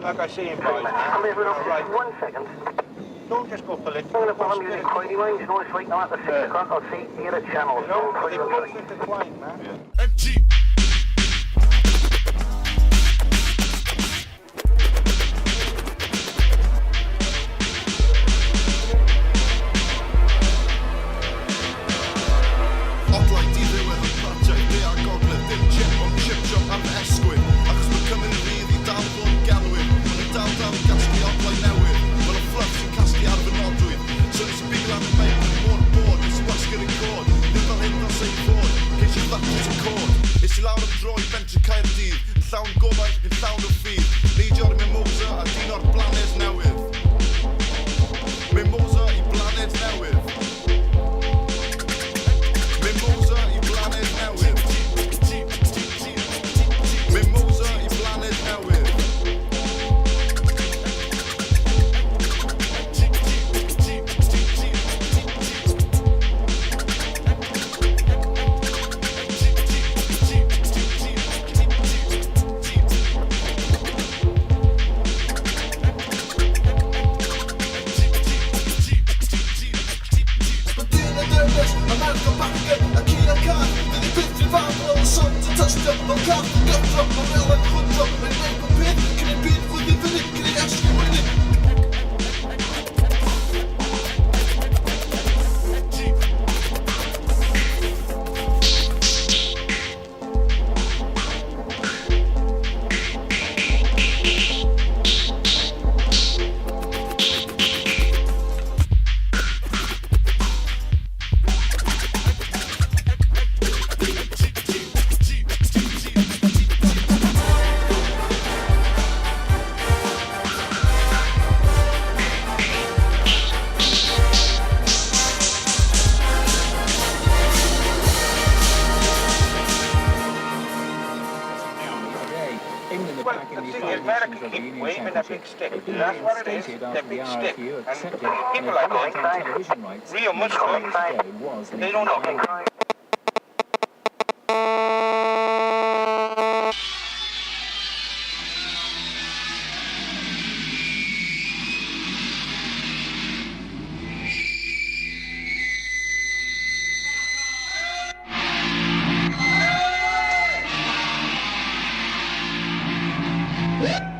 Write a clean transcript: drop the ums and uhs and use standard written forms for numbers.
Like I say in boys, I'm here all right. 1 second. Don't just go political. I'm going to music quite anyway. You know, it's right now at the 6 o'clock. I'll see you at the channel. No, they both intertwined, man. MG. Loud and dro I bench y Caerdydd yn llawn gobaith, yn llawn o ffydd Neidio ar Mimosa a dyn o'r blaned newydd Mimosa I blaned newydd Mimosa I blaned newydd Mimosa I blaned newydd Well, the thing is, America keep waving a big stick. That's what it is, the big stick. And people like that, real Muslims, they don't know. Yeah.